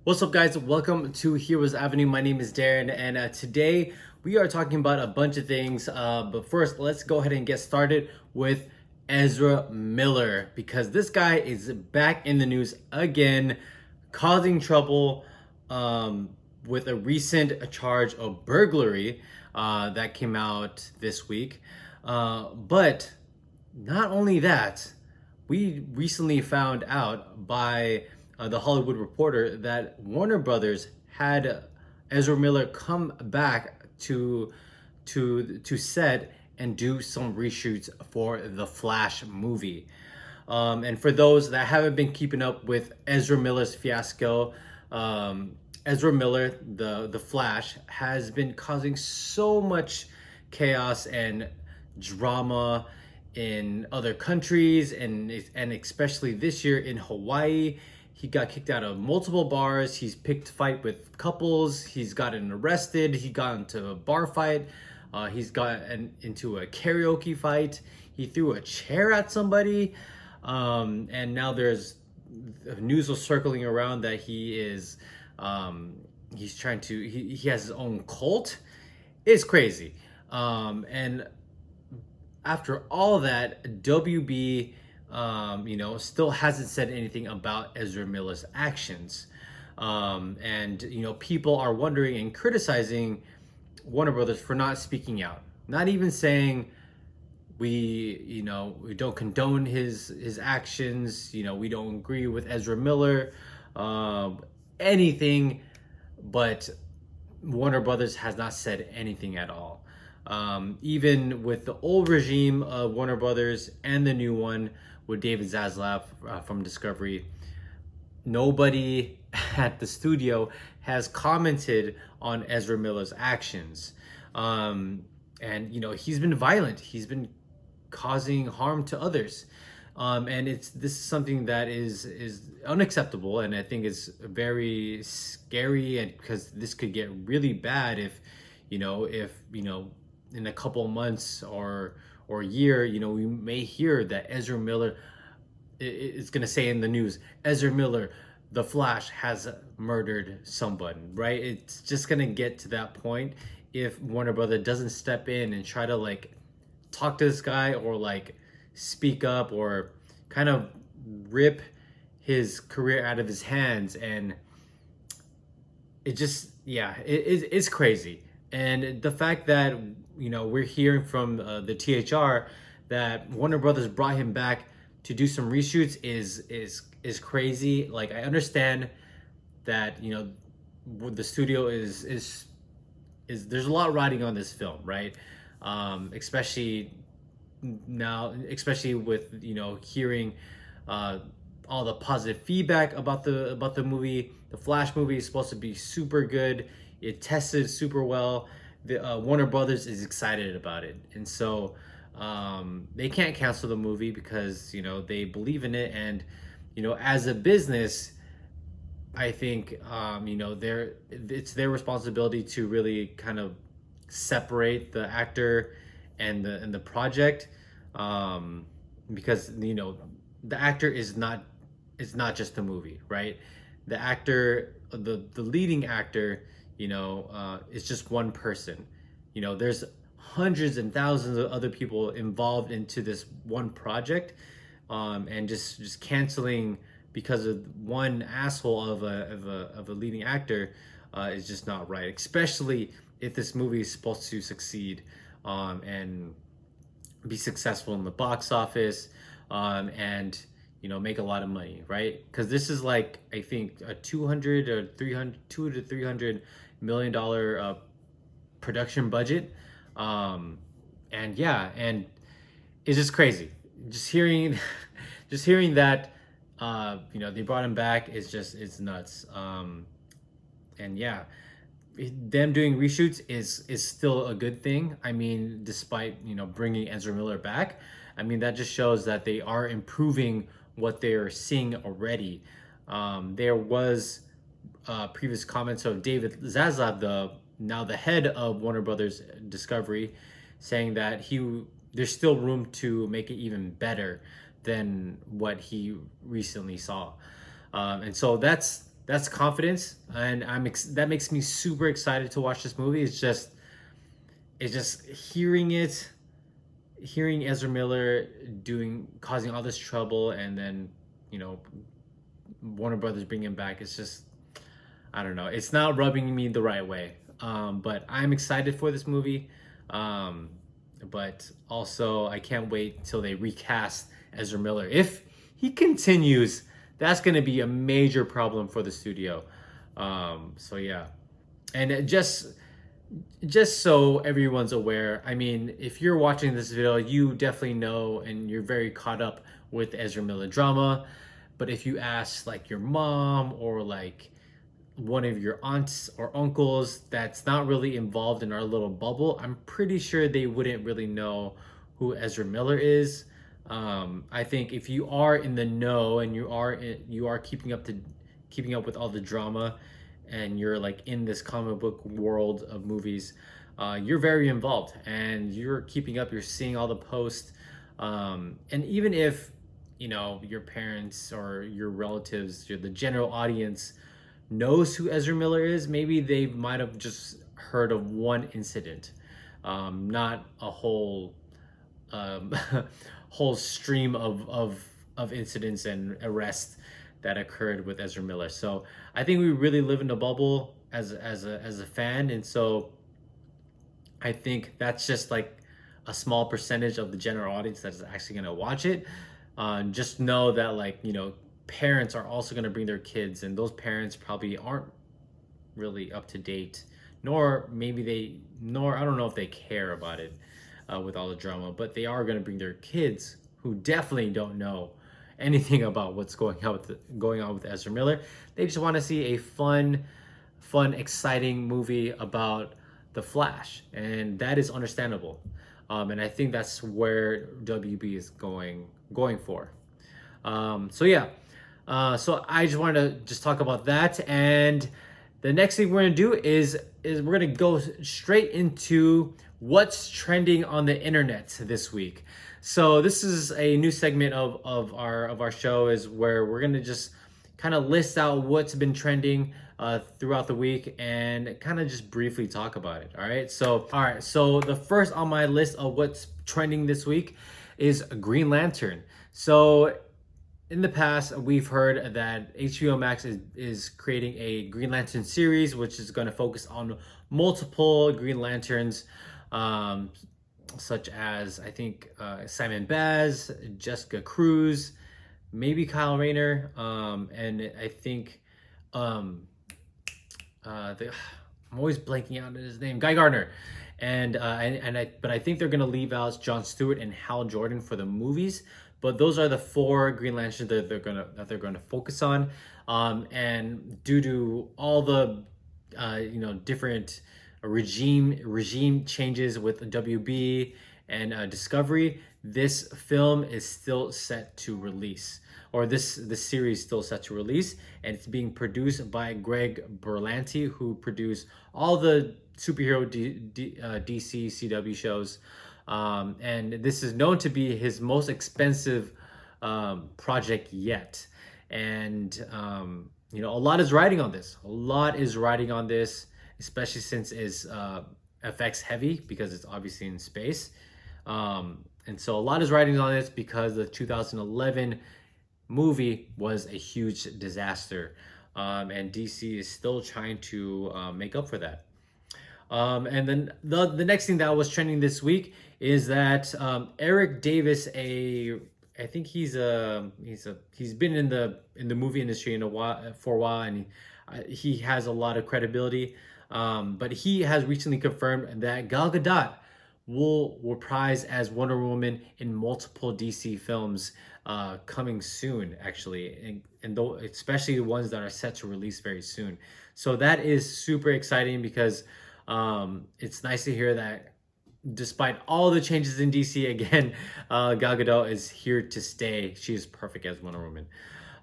What's up, guys? Welcome to Heroes Avenue. My name is Darren, and today we are talking about a bunch of things. But first, let's go ahead and get started with Ezra Miller because this guy is back in the news again, causing trouble with a recent charge of burglary that came out this week. But not only that, we recently found out by the Hollywood Reporter that Warner Brothers had Ezra Miller come back to set and do some reshoots for the Flash movie. And for those that haven't been keeping up with Ezra Miller's fiasco, Ezra Miller, the Flash, has been causing so much chaos and drama in other countries, and especially this year in Hawaii. He got kicked out of multiple bars. He's picked fight with couples. He's gotten arrested. He got into a bar fight. He's gotten into a karaoke fight. He threw a chair at somebody. And now there's news was circling around that he's trying to he has his own cult. It's crazy. And after all that, WB, still hasn't said anything about Ezra Miller's actions. And people are wondering and criticizing Warner Brothers for not speaking out, not even saying we don't condone his actions. We don't agree with Ezra Miller, anything, but Warner Brothers has not said anything at all. Even with the old regime of Warner Brothers and the new one with David Zaslav from Discovery, nobody at the studio has commented on Ezra Miller's actions. And he's been violent. He's been causing harm to others. And this is something that is unacceptable, and I think is very scary, and because this could get really bad if in a couple of months or a year, we may hear that Ezra Miller is going to say in the news, Ezra Miller, the Flash, has murdered someone, right? It's just going to get to that point if Warner Brother doesn't step in and try to talk to this guy, or speak up, or kind of rip his career out of his hands. And it's crazy. And the fact that we're hearing from the THR that Warner Brothers brought him back to do some reshoots is crazy. Like, I understand that the studio is there's a lot riding on this film, right? Especially with hearing all the positive feedback about the movie. The Flash movie is supposed to be super good. It tested super well. The Warner Brothers is excited about it, and so they can't cancel the movie because they believe in it. And as a business, I think it's their responsibility to really kind of separate the actor and the project, because the actor is not just the movie, right? The actor, the leading actor, is just one person. There's hundreds and thousands of other people involved into this one project, and just canceling because of one asshole of a leading actor is just not right, especially if this movie is supposed to succeed, and be successful in the box office, and make a lot of money, right? Because this is I think a 200 or 300 $2 to $300 million production budget. And it's just crazy just hearing that they brought him back. It's nuts. And yeah, them doing reshoots is still a good thing. I mean, despite bringing Ezra Miller back, I mean, that just shows that they are improving what they're seeing already. There was previous comments of David Zaslav, the head of Warner Brothers Discovery, saying that there's still room to make it even better than what he recently saw. And so that's that's confidence, and that makes me super excited to watch this movie. It's just hearing Ezra Miller causing all this trouble, and then you know Warner Brothers bring him back. It's just, I don't know. It's not rubbing me the right way. But I'm excited for this movie. But also, I can't wait till they recast Ezra Miller. If he continues, that's going to be a major problem for the studio. So yeah, and just so everyone's aware, I mean, if you're watching this video, you definitely know and you're very caught up with Ezra Miller drama. But if you ask like your mom or like one of your aunts or uncles that's not really involved in our little bubble, I'm pretty sure they wouldn't really know who Ezra Miller is. I think if you are in the know and you are keeping up with all the drama, and you're like in this comic book world of movies, you're very involved and you're keeping up. You're seeing all the posts, and even if your parents or your relatives, the general audience knows who Ezra Miller is, maybe they might have just heard of one incident, not a whole whole stream of incidents and arrests that occurred with Ezra Miller. So I think we really live in a bubble as a fan, and so I think that's just like a small percentage of the general audience that's actually going to watch it. Just know that parents are also going to bring their kids, and those parents probably aren't really up to date, nor I don't know if they care about it with all the drama, but they are going to bring their kids who definitely don't know anything about what's going on with Ezra Miller. They just want to see a fun, exciting movie about the Flash, and that is understandable. And I think that's where WB is going for. So yeah, so I just wanted to talk about that, and the next thing we're gonna do is we're gonna go straight into what's trending on the internet this week. So this is a new segment of our show, is where we're gonna just kind of list out what's been trending throughout the week and kind of just briefly talk about it. All right. So the first on my list of what's trending this week is Green Lantern. So in the past, we've heard that HBO Max is creating a Green Lantern series, which is going to focus on multiple Green Lanterns, such as I think Simon Baz, Jessica Cruz, maybe Kyle Rayner, and I think I'm always blanking out on his name, Guy Gardner, but I think they're gonna leave out Jon Stewart and Hal Jordan for the movies. But those are the 4 Green Lanterns that they're gonna focus on, and due to all the different regime changes with WB and Discovery, this film is still set to release, or this series still set to release, and it's being produced by Greg Berlanti, who produced all the superhero DC CW shows, and this is known to be his most expensive project yet, and a lot is riding on this. Especially since it's FX heavy, because it's obviously in space. And so a lot is riding on this because the 2011 movie was a huge disaster. And DC is still trying to make up for that. And then the next thing that was trending this week is that Eric Davis, I think he's been in the movie industry for a while, and he has a lot of credibility. But he has recently confirmed that Gal Gadot will reprise as Wonder Woman in multiple DC films coming soon, actually, and especially the ones that are set to release very soon. So that is super exciting, because it's nice to hear that despite all the changes in DC, again, Gal Gadot is here to stay. She is perfect as Wonder Woman.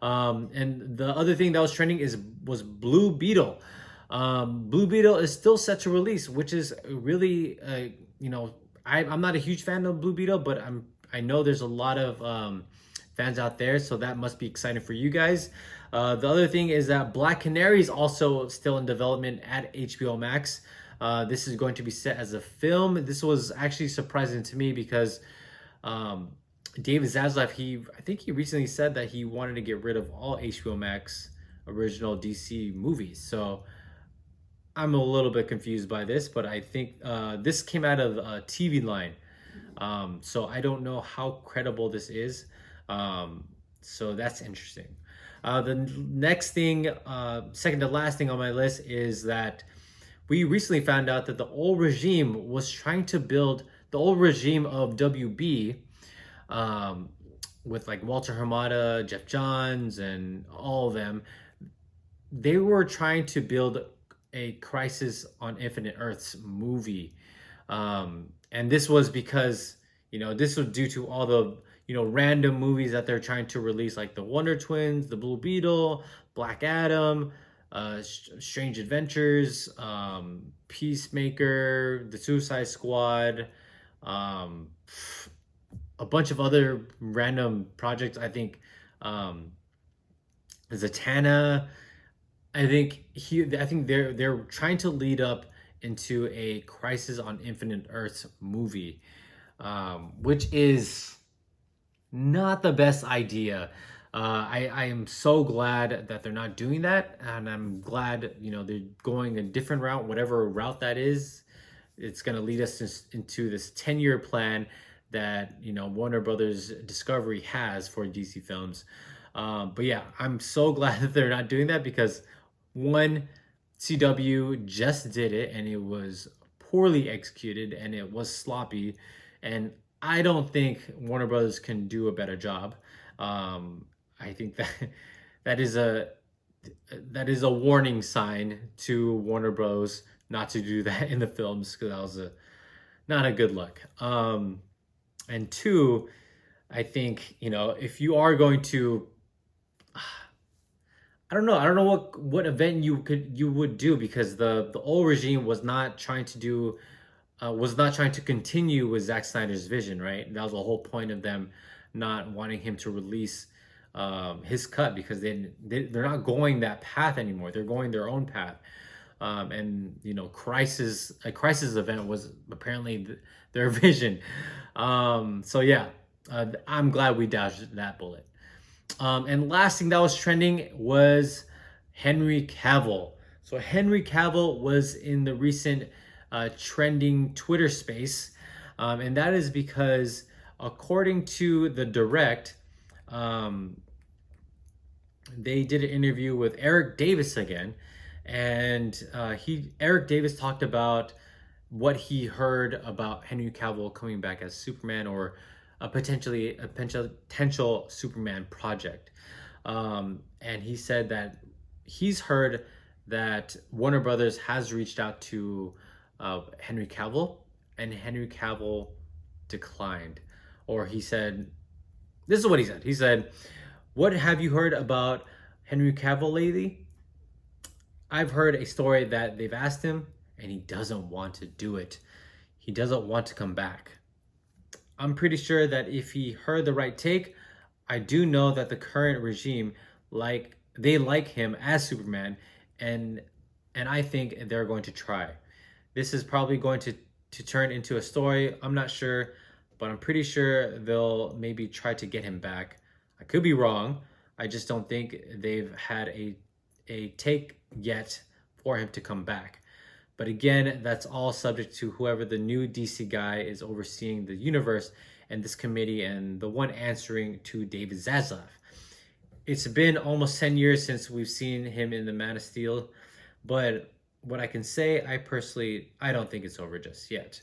And the other thing that was trending was Blue Beetle. Blue Beetle is still set to release, which is really, I'm not a huge fan of Blue Beetle, but I know there's a lot of fans out there, so that must be exciting for you guys. The other thing is that Black Canary is also still in development at HBO Max. This is going to be set as a film. This was actually surprising to me because um, David Zaslav, I think he recently said that he wanted to get rid of all HBO Max original DC movies. So I'm a little bit confused by this, but I think this came out of TV Line. So I don't know how credible this is. So that's interesting. The next thing, second to last thing on my list is that we recently found out that the old regime was trying to build the old regime of WB, um, with like Walter Hamada, Jeff Johns, and all of them. They were trying to build a Crisis on Infinite Earths movie. And this was because, this was due to all the, random movies that they're trying to release, like the Wonder Twins, the Blue Beetle, Black Adam, Strange Adventures, Peacemaker, the Suicide Squad, um, a bunch of other random projects. I think Zatanna. I think they're trying to lead up into a Crisis on Infinite Earths movie, which is not the best idea. I am so glad that they're not doing that, and I'm glad they're going a different route, whatever route that is. It's going to lead us into this 10-year plan that Warner Brothers Discovery has for DC films. But yeah, I'm so glad that they're not doing that because one, CW just did it and it was poorly executed and it was sloppy, and I don't think Warner Brothers can do a better job. I think that that is a that is a warning sign to Warner Bros. Not to do that in the films because that was not a good look. And two, I think if you are going to, I don't know. I don't know what event you would do because the old regime was not trying to continue with Zack Snyder's vision, right? That was the whole point of them not wanting him to release his cut because they're not going that path anymore. They're going their own path. And a crisis event was apparently their vision. So yeah, I'm glad we dodged that bullet. And last thing that was trending was Henry Cavill. So Henry Cavill was in the recent trending Twitter space, and that is because according to the Direct, they did an interview with Eric Davis again, and Eric Davis talked about what he heard about Henry Cavill coming back as Superman or a potential Superman project. And he said that he's heard that Warner Brothers has reached out to Henry Cavill, and Henry Cavill declined. Or he said, this is what he said. He said, "What have you heard about Henry Cavill lately? I've heard a story that they've asked him, and he doesn't want to do it. He doesn't want to come back. I'm pretty sure that if he heard the right take, I do know that the current regime like him as Superman, and I think they're going to try. This is probably going to turn into a story. I'm not sure, but I'm pretty sure they'll maybe try to get him back. I could be wrong. I just don't think they've had a take yet for him to come back. But again, that's all subject to whoever the new DC guy is overseeing the universe and this committee and the one answering to David Zaslav. It's been almost 10 years since we've seen him in the Man of Steel, but what I can say, I don't think it's over just yet.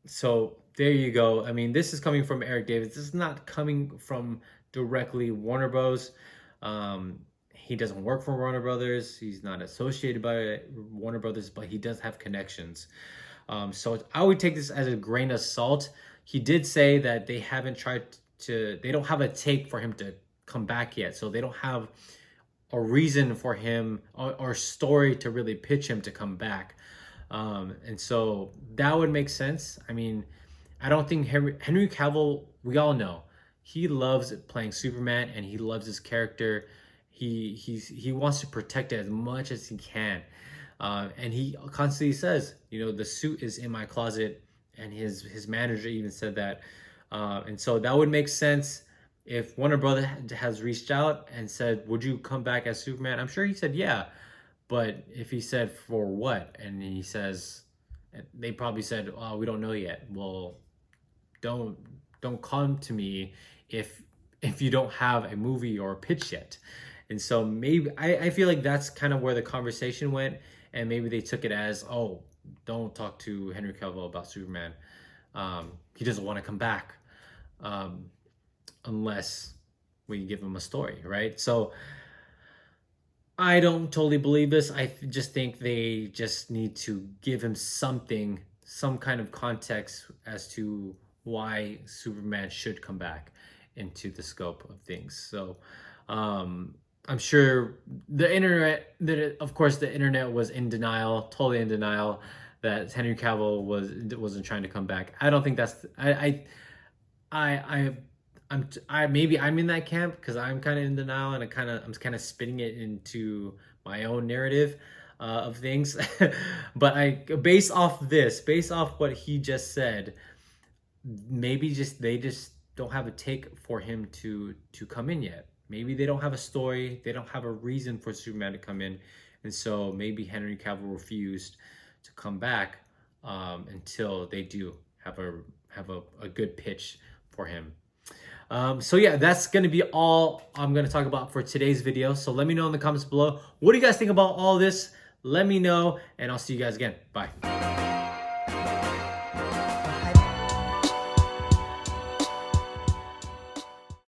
So there you go. I mean, this is coming from Eric Davis. This is not coming from directly Warner Bros. He doesn't work for Warner Brothers. He's not associated by Warner Brothers, but he does have connections. So I would take this as a grain of salt. He did say that they don't have a take for him to come back yet. So they don't have a reason for him or story to really pitch him to come back. And so that would make sense. I mean, I don't think Henry Cavill, we all know, he loves playing Superman and he loves his character. He wants to protect it as much as he can, and he constantly says, you know, the suit is in my closet, and his manager even said that, and so that would make sense if Warner Brother has reached out and said, "Would you come back as Superman?" I'm sure he said, "Yeah," but if he said for what, and he says, they probably said, "Oh, we don't know yet." Well, don't don't come to me if you don't have a movie or a pitch yet. And so maybe I feel like that's kind of where the conversation went, and maybe they took it as, oh, don't talk to Henry Cavill about Superman. He doesn't want to come back, um, unless we give him a story, right? So I don't totally believe this. Just think they just need to give him something, some kind of context as to why Superman should come back into the scope of things. So I'm sure the internet, of course, the internet was in denial, totally in denial that Henry Cavill wasn't trying to come back. I don't think that's I I maybe I'm in that camp because I'm kind of in denial, and I'm kind of spinning it into my own narrative of things. But based off what he just said, maybe just they just don't have a take for him to come in yet. Maybe they don't have a story, they don't have a reason for Superman to come in, and so maybe Henry Cavill refused to come back, until they do have a good pitch for him. So yeah, that's going to be all I'm going to talk about for today's video. So let me know in the comments below, what do you guys think about all this? Let me know, and I'll see you guys again. Bye.